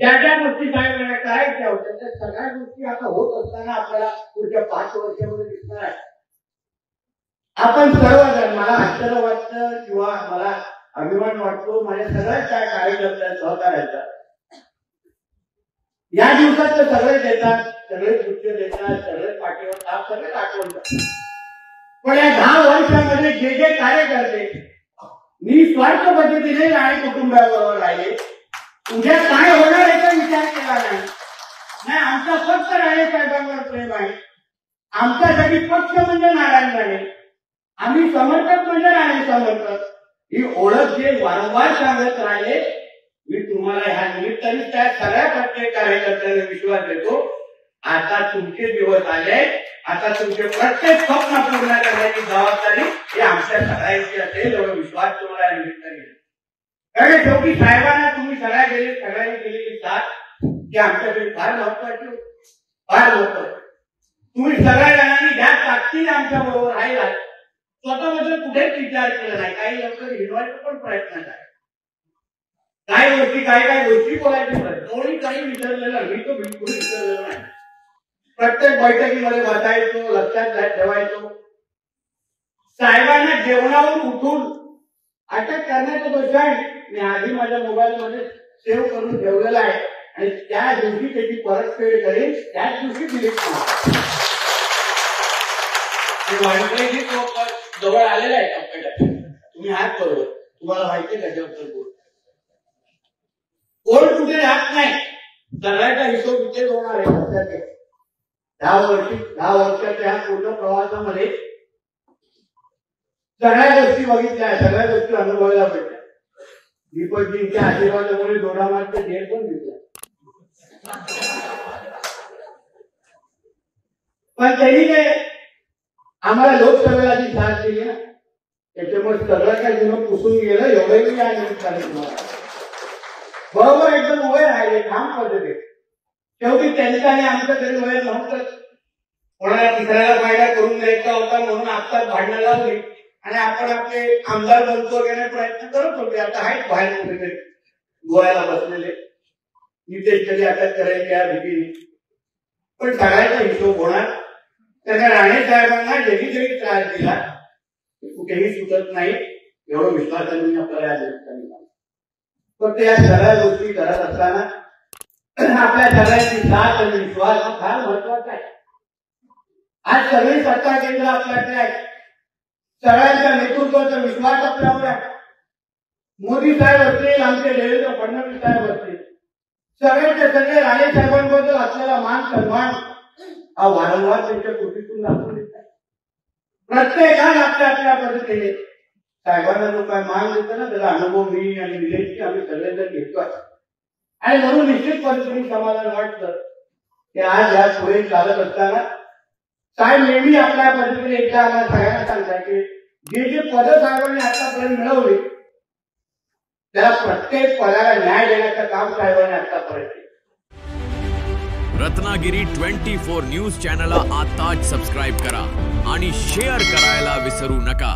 ज्या ज्या गोष्टी साहेबांना करायच्या होत्या त्या सगळ्या गोष्टी आता होत असताना आपल्याला पुढच्या 5 वर्षामध्ये दिसणार आहे. आपण सर्वजण, मला आश्चर्य वाटतं किंवा मला अभिमान वाटतो माझ्या सगळ्या कार्यकर्त्या सहकार्याचा. या दिवसात ते सगळे देतात, सगळे पुष्य देतात, सगळे पाठीवर ताप, सगळे आठवतात. पण या 10 वर्षामध्ये जे जे कार्यकर्ते निस्वार्थ पद्धतीने राणे कुटुंबाबरोबर राहिले, उद्या काय होणार याचा विचार केला नाही. आमचा फक्त राणे साहेबांवर प्रेम आहे. आमच्यासाठी पक्ष म्हणजे नारायण राणे, आम्ही समर्थक म्हणजे राणे समर्थक, ही ओळख जे वारंवार सांगत राहिले. मी तुम्हाला ह्या निमित्ताने त्या सगळ्या प्रत्येक कार्यकर्त्यांना विश्वास देतो. आता तुमचे दिवस आले, आता तुमचे प्रत्येक स्वप्न पूर्ण करण्याची जबाबदारी ही आमच्या सगळ्यांची असेल, एवढा विश्वास तुम्हाला निमित्ताने. कारण शेवटी साहेबांना तुम्ही सगळ्यांनी केलेली साथ ही आमच्यासाठी फार महत्वाची होती, फार महत्वाची. तुम्ही सगळ्या जणांनी ज्या ताकदीने आमच्या बरोबर राहिला, स्वतःबद्दल कुठेच विचार केला नाही. काही लवकर हिरवायचा पण प्रयत्न नाही. काही गोष्टी बोलायचे कोणी काही विसरलेलं, मी तो बिलकुल विसरलेलो नाही. प्रत्येक बैठकीमध्ये बसायचो, लक्षात ठेवायचो. साहेबांना जेवणावरून उठून अटक करण्याचा दोष आहे, मी आधी माझ्या मोबाईलमध्ये सेव्ह करून ठेवलेला आहे आणि त्या दिवशी त्याची परतफेड करेन, त्याच दिवशी डिलीट करा. जवळ आलेला आहे टप्प्यात, तुम्ही आहात बरोबर, तुम्हाला माहिती आहे त्याच्याबद्दल बोल. कोण कुठे राहत नाही, सगळ्याचा हिशोब इथेच होणार आहे. लक्षात घ्या. 10 वर्षाच्या ह्या पूर्ण प्रवासामध्ये सगळ्या गोष्टी बघितल्या, सगळ्या गोष्टी अनुभवायला भेटल्या. दीपकजींच्या आशीर्वादामुळे दोडामार्गचे ढेर पण दिसला, पण त्यांनी ते आम्हाला लोकसभेला जी साथ दिली ना, त्याच्यामुळे सगळं काय जुनं पुसून गेलं. एवढंही या निमित्ताने तुम्हाला बरोबर एकदम वय राहिले ठाम पद्धतीने. शेवटी त्यांचं आणि आमचं तरी वय नव्हतं, कोणाला तिसऱ्याला फायदा करून द्यायचा होता म्हणून आत्ताच भांडणं लावली आणि आपण आपले आमदार बनतो वगैरे प्रयत्न करत होते. आता आहेत बाहेर कुठेतरी गोव्याला बसलेले, नितेश कधी अटक करायची या भीतीने. पण सगळ्याचा हिशोब होणार. त्यांना राणे साहेबांना जरी त्रास दिला कुठेही सुटत नाही, एवढं विश्वासाने आपल्याला या. फक्त या सगळ्या गोष्टी करत असताना आपल्या सगळ्यांची साथ आणि विश्वास हा फार महत्वाचा आहे. आज सगळी सत्ता केंद्र आपल्याकडे आहे, सगळ्यांच्या नेतृत्वाचा विश्वास आपल्यावर आहे. मोदी साहेब असतील, आमचे देवेंद्र फडणवीस साहेब असतील, सगळ्यांचे सगळे राणे साहेबांबद्दल असलेला मान सन्मान हा वारंवार त्यांच्या कृतीतून दाखवून देत आहे. प्रत्येकाने आपल्या आपल्या पद्धतीने साहेबांना जो काय मान देतो ना, त्याचा अनुभव मी आणि निलेशजी आम्ही सगळेजण घेतोय. आणि म्हणून निश्चित पद्धतीने समाधान वाटतं की आज या पुढे चालत असताना साहेब नेहमी आपल्या पद्धतीने एकदा आम्हाला सगळ्यांना सांगताय की जे जे पद साहेबांनी आतापर्यंत मिळवली त्याला प्रत्येक पदाला न्याय देण्याचं काम साहेबांनी आतापर्यंत केलं. रत्नागिरी 24 न्यूज चॅनलला आताच सबस्क्राईब करा आणि शेअर करायला विसरू नका.